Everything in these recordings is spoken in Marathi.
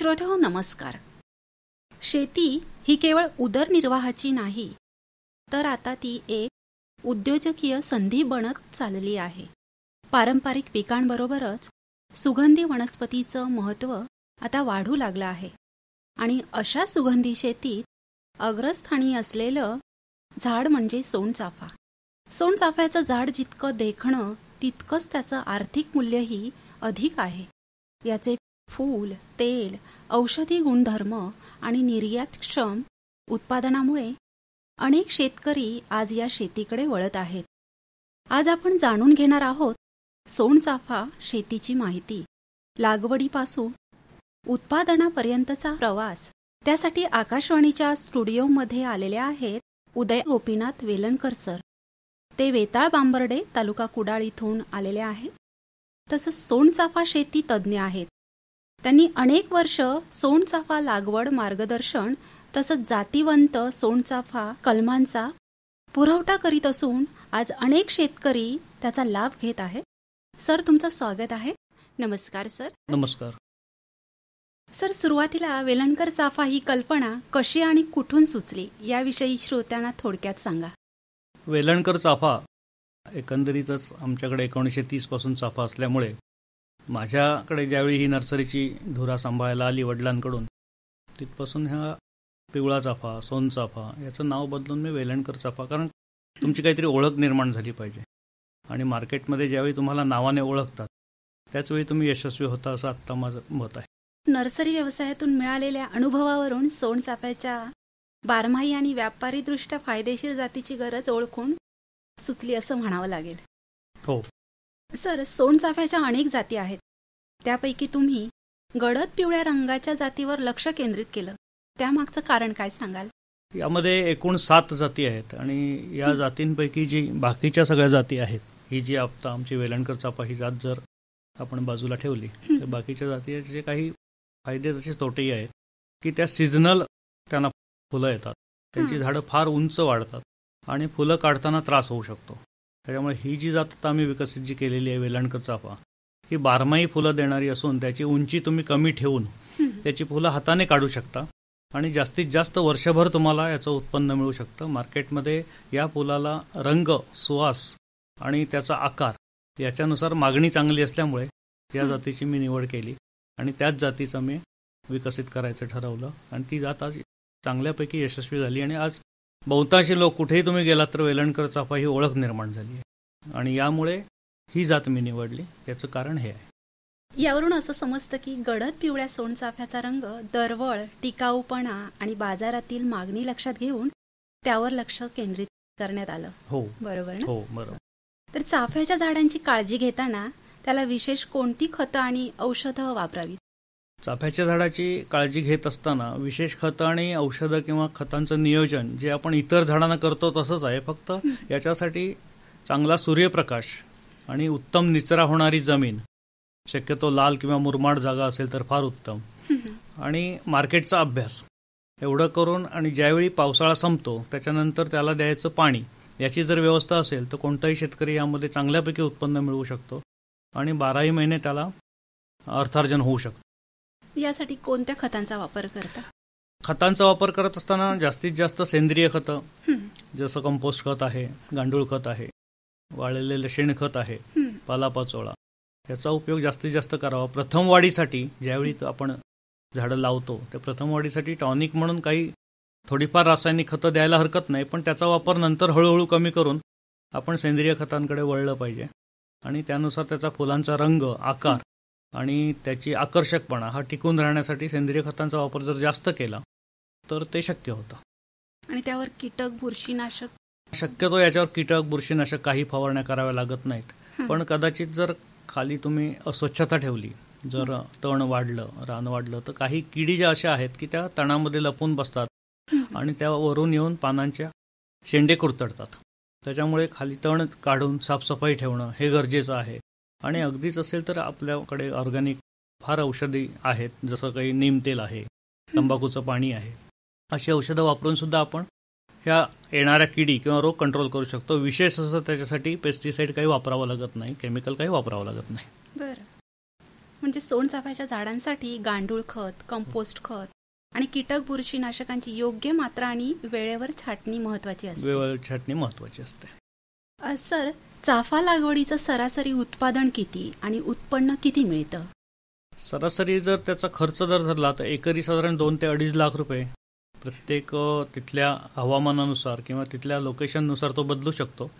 श्रोतेहो नमस्कार. शेती ही केवळ उदरनिर्वाहाची नाही, तर आता ती एक उद्योजकीय संधी बनत चालली आहे. पारंपरिक पिकांबरोबरच सुगंधी वनस्पतीचं महत्त्व आता वाढू लागलं आहे आणि अशा सुगंधी शेतीत अग्रस्थानी असलेलं झाड म्हणजे सोनचाफा. सोनचाफ्याचं झाड जितकं देखणं तितकंच त्याचं आर्थिक मूल्यही अधिक आहे. याचे फूल, तेल, औषधी गुणधर्म आणि निर्यातक्षम उत्पादनामुळे अनेक शेतकरी आज या शेतीकडे वळत आहेत. आज आपण जाणून घेणार आहोत सोनचाफा शेतीची माहिती, लागवडीपासून उत्पादनापर्यंतचा प्रवास. त्यासाठी आकाशवाणीच्या स्टुडिओमध्ये आलेले आहेत उदय गोपीनाथ वेलणकर सर. ते वेताळ बांबर्डे तालुका कुडाळ इथून आलेले आहेत. तसंच सोनचाफा शेती तज्ज्ञ आहेत. त्यांनी अनेक वर्ष सोनचाफा लागवड मार्गदर्शन तसंच जातीवंत सोनचाफा कलमांचा पुरवठा करीत असून आज अनेक शेतकरी त्याचा लाभ घेत आहेत. सर, तुमचं स्वागत आहे. नमस्कार सर. नमस्कार सर, सुरुवातीला वेलणकर चाफा ही कल्पना कशी आणि कुठून सुचली याविषयी श्रोत्यांना थोडक्यात सांगा. वेलणकर चाफा एकंदरीतच आमच्याकडे 1930 पासून चाफा असल्यामुळे माझ्याकडे ज्यावेळी ही नर्सरीची धुरा सांभाळायला आली वडिलांकडून, तिथपासून ह्या पिवळा चाफा, सोनचाफा याचं नाव बदलून मी वेलणकर चाफा, कारण तुमची काहीतरी ओळख निर्माण झाली पाहिजे आणि मार्केटमध्ये ज्यावेळी तुम्हाला नावाने ओळखतात त्याचवेळी तुम्ही यशस्वी होता, असं आत्ता माझं मत आहे. नर्सरी व्यवसायातून मिळालेल्या अनुभवावरून सोनचाफ्याच्या बारमाही आणि व्यापारीदृष्ट्या फायदेशीर जातीची गरज ओळखून सुचली असं म्हणावं लागेल. हो सर, सोनचाफ्याच्या अनेक जाती आहेत. त्यापैकी तुम्ही गडद पिवळ्या रंगाच्या जातीवर लक्ष केंद्रित केलं. त्यामागचं कारण काय सांगाल? यामध्ये एकूण 7 जाती आहेत आणि या जातींपैकी जी बाकीच्या सगळ्या जाती आहेत, ही जी आता आमची वेलणकर चाफा ही जात जर आपण बाजूला ठेवली तर बाकीच्या जातीचे काही फायदे तसेच तोटेही आहेत की त्या सीझनल त्यांना फुलं येतात, त्यांची झाडं फार उंच वाढतात आणि फुलं काढताना त्रास होऊ शकतो. त्याच्यामुळे ही जी जात आता आम्ही विकसित जी केलेली आहे वेलणकर चाफा, ही बारमाही फुलं देणारी असून त्याची उंची तुम्ही कमी ठेवून त्याची फुलं हाताने काढू शकता आणि जास्तीत जास्त वर्षभर तुम्हाला याचं उत्पन्न मिळू शकतं. मार्केटमध्ये या फुलाला रंग, सुवास आणि त्याचा आकार याच्यानुसार मागणी चांगली असल्यामुळे या जातीची मी निवड केली आणि त्याच जातीचं मी विकसित करायचं ठरवलं आणि ती जात आज चांगल्यापैकी यशस्वी झाली आणि आज बहुतांशी लोक कुठेही तुम्ही गेलात तर वेलणकर चाफा ही ओळख निर्माण झाली आहे आणि यामुळे ही जात मी निवडली. याचं कारण हे आहे. यावरून असं समजतं की गडद पिवळ्या सोनचाफ्याचा रंग दरवळ, टिकाऊपणा आणि बाजारातील मागणी लक्षात घेऊन त्यावर लक्ष केंद्रित करण्यात आलं. हो बरोबर ना? हो बरोबर. तर चाफ्याच्या झाडांची काळजी घेताना त्याला विशेष कोणती खतं आणि औषधं वापरावीत? चाफ्याच्या झाडाची काळजी घेत असताना विशेष खतं आणि औषधं किंवा खतांचं नियोजन जे आपण इतर झाडांना करतो तसंच आहे. फक्त याच्यासाठी चांगला सूर्यप्रकाश आणि उत्तम निचरा होणारी जमीन, शक्यतो लाल किंवा मुरमाड जागा असेल तर फार उत्तम, आणि मार्केटचा अभ्यास एवढं करून आणि ज्यावेळी पावसाळा संपतो त्याच्यानंतर त्याला द्यायचं पाणी, याची जर व्यवस्था असेल तर कोणताही शेतकरी यामध्ये चांगल्यापैकी उत्पन्न मिळवू शकतो आणि 12ही महिने त्याला अर्थार्जन होऊ शकतं. यासाठी कोणत्या खतांचा वापर करता? खतांचा वापर करत असताना जास्तीत जास्त सेंद्रिय खतं, जसं कंपोस्ट खत आहे, गांडूळ खत आहे, वाळलेलं शेणखत आहे, पालापाचोळा, याचा उपयोग जास्तीत जास्त करावा. प्रथम वाढीसाठी ज्यावेळी आपण झाडं लावतो त्या प्रथम वाढीसाठी टॉनिक म्हणून काही थोडीफार रासायनिक खतं द्यायला हरकत नाही, पण त्याचा वापर नंतर हळूहळू कमी करून आपण सेंद्रिय खतांकडे वळलं पाहिजे आणि त्यानुसार त्याचा फुलांचा रंग, आकार आणि त्याची आकर्षकपणा हा टिकून राहण्यासाठी सेंद्रिय खतांचा वापर जर जास्त केला तर ते शक्य होतं. आणि त्यावर कीटक, बुरशीनाशक? शक्यतो याच्यावर कीटक, बुरशीनाशक काही फवारण्या कराव्या लागत नाहीत, पण कदाचित जर खाली तुम्ही अस्वच्छता ठेवली, जर तण वाढलं, रान वाढलं, तर काही किडी ज्या अशा आहेत की त्या तणामध्ये लपून बसतात आणि त्यावरून येऊन पानांच्या शेंडे कुरतडतात. त्याच्यामुळे खाली तण काढून साफसफाई ठेवणं हे गरजेचं आहे. आणि अगदीच असेल तर आपल्याकडे ऑर्गॅनिक फार औषधी आहेत, जसं काही नीम तेल आहे, तंबाखूचं पाणी आहे, अशी औषधं वापरून सुद्धा आपण ह्या येणाऱ्या किडी किंवा रोग कंट्रोल करू शकतो. विशेष असं त्याच्यासाठी पेस्टिसाइड काही वापरावं लागत नाही, केमिकल काही वापरावं लागत नाही. बरं. म्हणजे सोनचाफ्याच्या झाडांसाठी गांडूळ खत, कंपोस्ट खत आणि कीटक बुरशीनाशकांची योग्य मात्रा आणि वेळेवर छाटणी महत्वाची असते. वेळेवर छाटणी महत्वाची असते. सर, चाफा लागवडीचं सरासरी उत्पादन किती आणि उत्पन्न किती मिळतं? सरासरी जर त्याचा खर्च जर धरला तर एकरी साधारण 2 ते 2.5 लाख रुपये प्रत्येक तिथल्या हवामानानुसार किंवा तिथल्या लोकेशननुसार तो बदलू शकतो.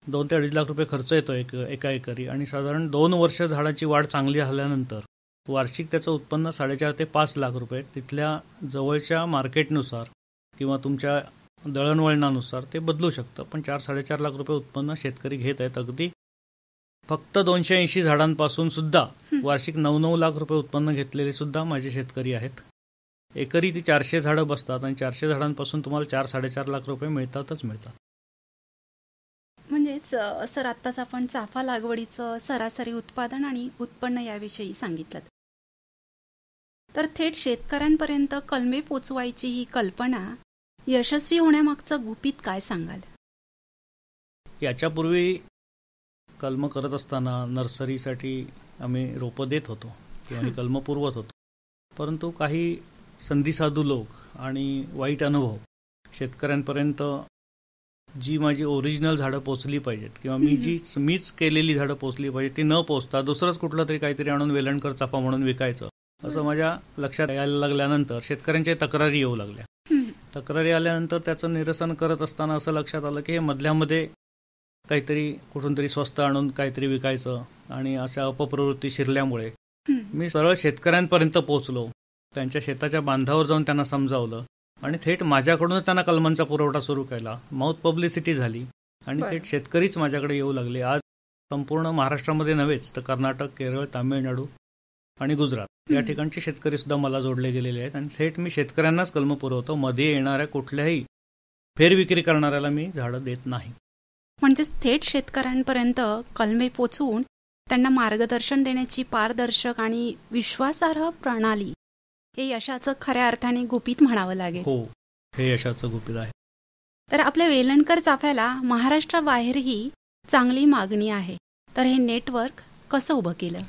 2 ते 2.5 लाख रुपये खर्च येतो एका एकरी. आणि साधारण 2 वर्ष झाडाची वाढ चांगली झाल्यानंतर वार्षिक त्याचं उत्पन्न 4.5 ते 5 लाख रुपये तिथल्या जवळच्या मार्केटनुसार किंवा तुमच्या दळणवळणानुसार ते बदलू शकतं. पण 4-4.5 लाख रुपये उत्पन्न शेतकरी घेत आहेत. अगदी फक्त 280 झाडांपासून सुद्धा वार्षिक 9-9 लाख रुपये उत्पन्न घेतलेले सुद्धा माझे शेतकरी आहेत. एकरी ती 400 झाडं बसतात आणि 400 झाडांपासून तुम्हाला 4-4.5 लाख रुपये मिळतात. म्हणजेच सर, आत्ताच आपण चाफा लागवडीचं सरासरी उत्पादन आणि उत्पन्न याविषयी सांगितलं. तर थेट शेतकऱ्यांपर्यंत कलमे पोचवायची ही कल्पना यशस्वी होण्यामागचं गुपित काय सांगाल? याच्यापूर्वी कलम करत असताना नर्सरीसाठी आम्ही रोपं देत होतो किंवा कलम पुरवत होतो. परंतु काही संधीसाधू लोक आणि वाईट अनुभव शेतकऱ्यांपर्यंत जी माझी ओरिजिनल झाडं पोचली पाहिजेत किंवा मीच केलेली झाडं पोचली पाहिजेत ती न पोचता दुसरंच कुठलं तरी काहीतरी आणून वेलणकर चाफा म्हणून विकायचं असं माझ्या लक्षात यायला लागल्यानंतर शेतकऱ्यांच्या तक्रारी येऊ लागल्या. तक्रारी आल्यानंतर त्याचं निरसन करत असताना असं लक्षात आलं की हे मधल्यामध्ये काहीतरी कुठून तरी स्वस्त आणून काहीतरी विकायचं आणि अशा अपप्रवृत्ती शिरल्यामुळे मी सरळ शेतकऱ्यांपर्यंत पोहोचलो. त्यांच्या शेताच्या बांधावर जाऊन त्यांना समजावलं आणि थेट माझ्याकडूनच त्यांना कलमांचा पुरवठा सुरू केला. माउथ पब्लिसिटी झाली आणि थेट शेतकरीच माझ्याकडे येऊ लागले. आज संपूर्ण महाराष्ट्रामध्ये नव्हेच तर कर्नाटक, केरळ, तामिळनाडू आणि गुजरात या ठिकाणचे शेतकरी सुद्धा मला जोडले गेलेले आहेत आणि थेट मी शेतकऱ्यांनाच कलम पुरवतो. मध्ये येणाऱ्या कुठल्याही फेरविक्री करणाऱ्याला मी झाडं देत नाही. म्हणजेच थेट शेतकऱ्यांपर्यंत कलमे पोचवून त्यांना मार्गदर्शन देण्याची पारदर्शक आणि विश्वासार्ह प्रणाली हे यशाचं खऱ्या अर्थाने गुपित म्हणावं लागेल. हो, हे यशाचं गुपित आहे. तर आपल्या वेलणकर चाफ्याला महाराष्ट्राबाहेरही चांगली मागणी आहे. तर हे नेटवर्क कसं उभं केलं?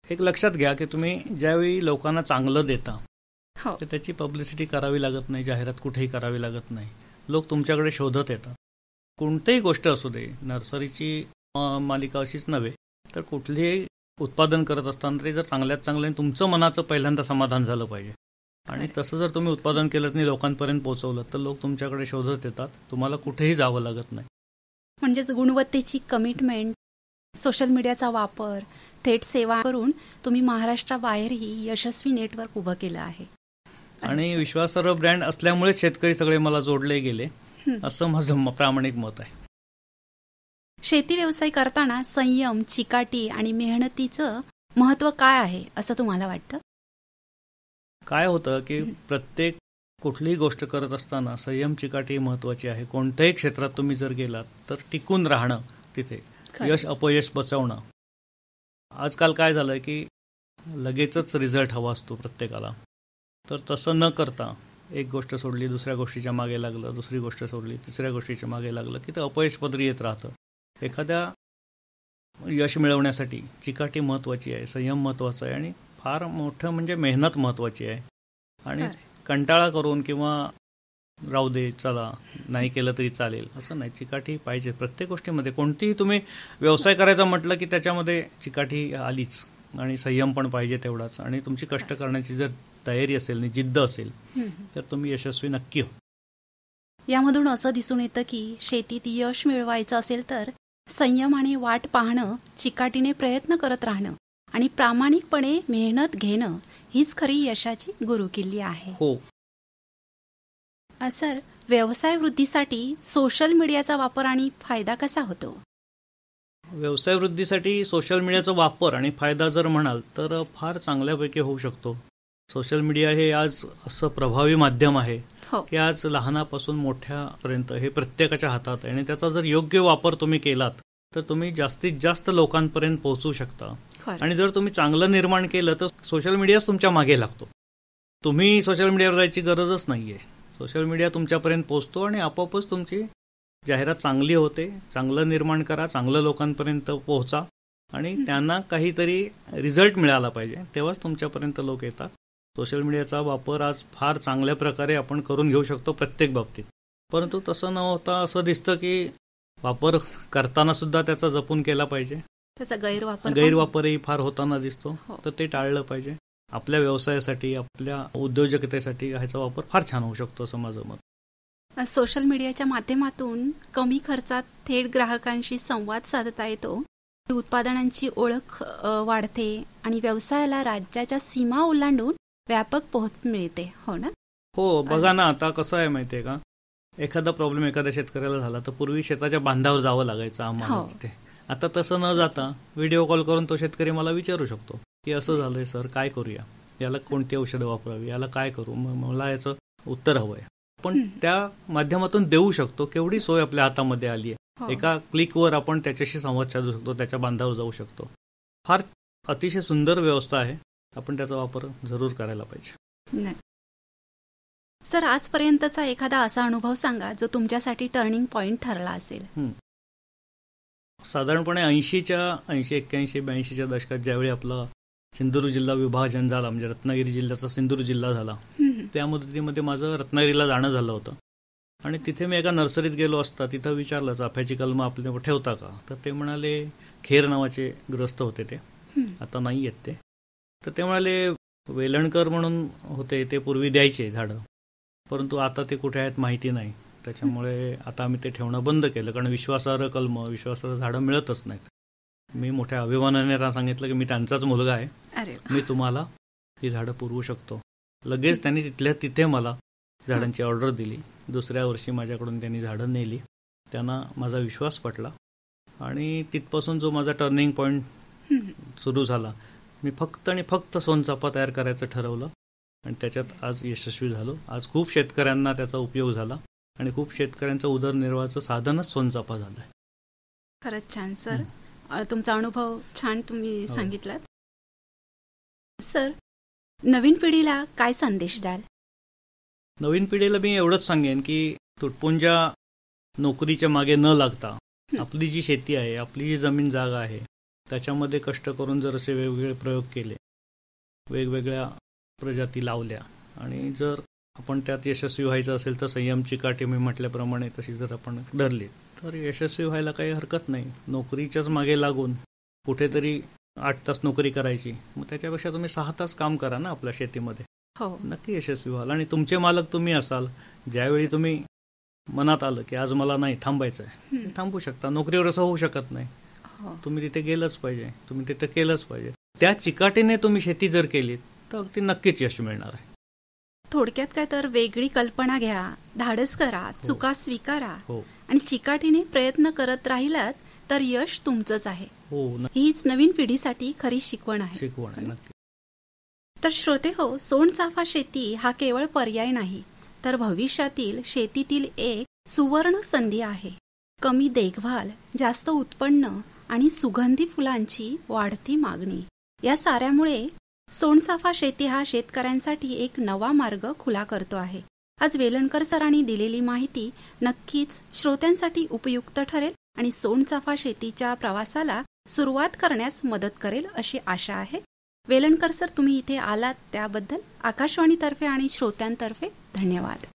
एक लक्षात घ्या की तुम्ही ज्यावेळी लोकांना चांगलं देता तर त्याची पब्लिसिटी करावी लागत नाही, जाहिरात कुठेही करावी लागत नाही. लोक तुमच्याकडे शोधत येतात. कोणतीही गोष्ट असू दे, नर्सरीची मालिका अशीच नव्हे तर कुठलीही उत्पादन करत असताना ते जर चांगल्यात चांगलं तुमचं मनाचं पहिल्यांदा समाधान झालं पाहिजे. आणि तसं जर तुम्ही उत्पादन केलं आणि लोकांपर्यंत पोहोचवलं तर लोक तुमच्याकडे शोधत येतात. तुम्हाला कुठेही जावं लागत नाही. म्हणजेच गुणवत्तेची कमिटमेंट, सोशल मीडियाचा वापर, थेट सेवा करून तुम्ही महाराष्ट्राबाहेरही यशस्वी नेटवर्क उभं केलं आहे. आणि विश्वासार्ह ब्रँड असल्यामुळे शेतकरी सगळे मला जोडले गेले असं माझं प्रामाणिक मत आहे. शेती व्यवसाय करताना संयम, चिकाटी आणि मेहनतीचं महत्व काय आहे असं तुम्हाला वाटतं? काय होतं की प्रत्येक कुठलीही गोष्ट करत असताना संयम, चिकाटी महत्वाची आहे. कोणत्याही क्षेत्रात तुम्ही जर गेलात तर टिकून राहणं, तिथे यश अपयश बचावणं. आजकाल काय झालंय की लगेचच रिझल्ट हवा असतो प्रत्येकाला. तर तसं न करता एक गोष्ट सोडली, दुसऱ्या गोष्टीच्या मागे लागलं, दुसरी गोष्ट सोडली, तिसऱ्या गोष्टीच्या मागे लागलं की ते अपयश पदरी येत राहतं. एखाद्या यश मिळवण्यासाठी चिकाटी महत्वाची आहे, संयम महत्वाचा आहे आणि फार मोठं म्हणजे मेहनत महत्वाची आहे. आणि कंटाळा करून किंवा राहू दे, चला नाही केलं तरी चालेल असं नाही. चिकाटी पाहिजे प्रत्येक गोष्टीमध्ये. कोणतीही तुम्ही व्यवसाय करायचा म्हटलं की त्याच्यामध्ये चिकाटी आलीच आणि संयम पण पाहिजे तेवढाच. आणि तुमची कष्ट करण्याची जर तयारी असेल आणि जिद्द असेल तर तुम्ही यशस्वी नक्की हो. यामधून असं दिसून येतं की शेतीत यश मिळवायचं असेल तर संयम आणि वाट पाहणं, चिकाटीने प्रयत्न करत राहणं आणि प्रामाणिकपणे मेहनत घेणं हीच खरी यशाची गुरुकिल्ली आहे. हो सर, व्यवसाय वृद्धीसाठी सोशल मीडियाचा वापर आणि फायदा कसा होतो? व्यवसाय वृद्धीसाठी सोशल मीडियाचा वापर आणि फायदा जर म्हणाल तर फार चांगल्यापैकी होऊ शकतो. सोशल मीडिया हे आज असं प्रभावी माध्यम आहे की आज लहानापासून मोठ्यापर्यंत हे प्रत्येकाच्या हातात आहे. आणि त्याचा जर योग्य वापर तुम्ही केलात तर तुम्ही जास्तीत जास्त लोकांपर्यंत पोहोचू शकता. आणि जर तुम्ही चांगलं निर्माण केलं तर सोशल मीडियाच तुमच्या मागे लागतो. तुम्ही सोशल मीडियावर जायची गरजच नाहीये. सोशल मीडिया तुमच्यापर्यंत पोहोचतो आणि आपोआपच तुमची जाहिरात चांगली होते. चांगलं निर्माण करा, चांगलं लोकांपर्यंत पोहोचा आणि त्यांना काहीतरी रिझल्ट मिळाला पाहिजे, तेव्हाच तुमच्यापर्यंत लोक येतात. सोशल मीडियाचा वापर आज फार चांगल्या प्रकारे आपण करून घेऊ शकतो प्रत्येक बाबतीत, परंतु तसं न होता असं दिसतं की वापर करताना सुद्धा त्याचा जपून केला पाहिजे. त्याचा गैरवापरही फार होताना दिसतो. हो. तर ते टाळलं पाहिजे. आपल्या व्यवसायासाठी, आपल्या उद्योजकतेसाठी ह्याचा वापर फार छान होऊ शकतो असं माझं मत. सोशल मीडियाच्या माध्यमातून कमी खर्चात थेट ग्राहकांशी संवाद साधता येतो, उत्पादनांची ओळख वाढते आणि व्यवसायाला राज्याच्या सीमा ओलांडून व्यापक पोहोच मिळते. हो ना? हो, बघा ना, आता कसं आहे माहितीये का, एखादा प्रॉब्लेम एखाद्या शेतकऱ्याला झाला तर पूर्वी शेताच्या बांधावर जावं लागायचं आम्हाला तिथे. आता तसं न जाता व्हिडिओ कॉल करून तो शेतकरी मला विचारू शकतो की असं झालंय सर, काय करूया, याला कोणती औषधं वापरावी, याला काय करू, मला याचं उत्तर हवंय. पण त्या माध्यमातून देऊ शकतो. केवढी सोय आपल्या हातामध्ये आली आहे. एका क्लिकवर आपण त्याच्याशी संवाद साधू शकतो, त्याच्या बांधावर जाऊ शकतो. फार अतिशय सुंदर व्यवस्था आहे. आपण त्याचा वापर जरूर करायला पाहिजे. सर, आजपर्यंतचा एखादा असा अनुभव सांगा जो तुमच्यासाठी टर्निंग पॉइंट ठरला असेल. साधारणपणे 81-82च्या दशकात ज्यावेळी आपला सिंधुदुर्ग जिल्हा विभाजन झाला, म्हणजे रत्नागिरी जिल्ह्याचा सिंधुदुर्ग जिल्हा झाला, त्या मुदतीमध्ये माझं रत्नागिरीला जाणं झालं होतं. आणि तिथे मी एका नर्सरीत गेलो असता तिथं विचारलं चाफ्याची कलमं आपल्या ठेवता का, तर ते म्हणाले, खेर नावाचे ग्रस्त होते ते, आता नाही आहेत ते, तर ते म्हणाले वेलणकर म्हणून होते ते पूर्वी द्यायचे झाडं, परंतु आता ते कुठे आहेत माहिती नाही. त्याच्यामुळे आता आम्ही ते ठेवणं बंद केलं, कारण विश्वासार्ह कलमं, विश्वासार्ह झाडं मिळतच नाहीत. मी मोठ्या अभिमानाने त्यांना सांगितलं की मी त्यांचाच मुलगा आहे, मी तुम्हाला ही झाडं पुरवू शकतो. लगेच त्यांनी तिथल्या तिथे मला झाडांची ऑर्डर दिली. दुसऱ्या वर्षी माझ्याकडून त्यांनी झाडं नेली. त्यांना माझा विश्वास पटला आणि तिथपासून जो माझा टर्निंग पॉइंट सुरू झाला, मी फक्त आणि फक्त सोनचाफा तयार करायचं ठरवलं आणि त्याच्यात आज यशस्वी झालो. आज खूप शेतकऱ्यांना त्याचा उपयोग झाला आणि खूप शेतकऱ्यांचं उदरनिर्वाहाचं साधनच सोनचाफा झालंय. खरंच छान सर, तुमचा अनुभव छान तुम्ही सांगितलात. सर, नवीन पिढीला काय संदेश द्याल? नवीन पिढीला मी एवढंच सांगेन की तुटपुंजा नोकरीच्या मागे न लागता आपली जी शेती आहे, आपली जी जमीन जागा आहे, त्याच्यामध्ये कष्ट करून जर असे वेगवेगळे प्रयोग केले, वेगवेगळ्या प्रजाती लावल्या आणि जर आपण त्यात यशस्वी व्हायचं असेल तर संयमची काठी मी म्हटल्याप्रमाणे तशी जर आपण धरली तर यशस्वी व्हायला काही हरकत नाही. नोकरीच्याच मागे लागून कुठेतरी 8 तास नोकरी करायची, मग त्याच्यापेक्षा तुम्ही 6 तास काम करा ना आपल्या शेतीमध्ये, नक्की यशस्वी व्हाल. आणि तुमचे मालक तुम्ही असाल. ज्यावेळी तुम्ही मनात आलं की आज मला नाही थांबायचं आहे, थांबू शकता. नोकरीवर असं होऊ शकत नाही, तुम्ही तिथे गेलंच पाहिजे, तुम्ही तिथे केलंच पाहिजे. त्या चिकाटीने तुम्ही शेती जर केली तर अगदी नक्कीच यश मिळणार आहे. थोडक्यात काय तर वेगळी कल्पना घ्या, धाडस करा, चुका स्वीकारा आणि चिकाटीने प्रयत्न करत राहिलात तर यश तुमचंच आहे. हीच नवीन पिढीसाठी खरी शिकवण आहे. तर श्रोते हो, सोनचाफा शेती हा केवळ पर्याय नाही तर भविष्यातील शेतीतील एक सुवर्ण संधी आहे. कमी देखभाल, जास्त उत्पन्न आणि सुगंधी फुलांची वाढती मागणी, या साऱ्यामुळे सोनचाफा शेती हा शेतकऱ्यांसाठी एक नवा मार्ग खुला करतो आहे. आज वेलणकर सरांनी दिलेली माहिती नक्कीच श्रोत्यांसाठी उपयुक्त ठरेल आणि सोनचाफा शेतीच्या प्रवासाला सुरुवात करण्यास मदत करेल अशी आशा आहे. वेलणकर सर, तुम्ही इथे आलात त्याबद्दल आकाशवाणीतर्फे आणि श्रोत्यांतर्फे धन्यवाद.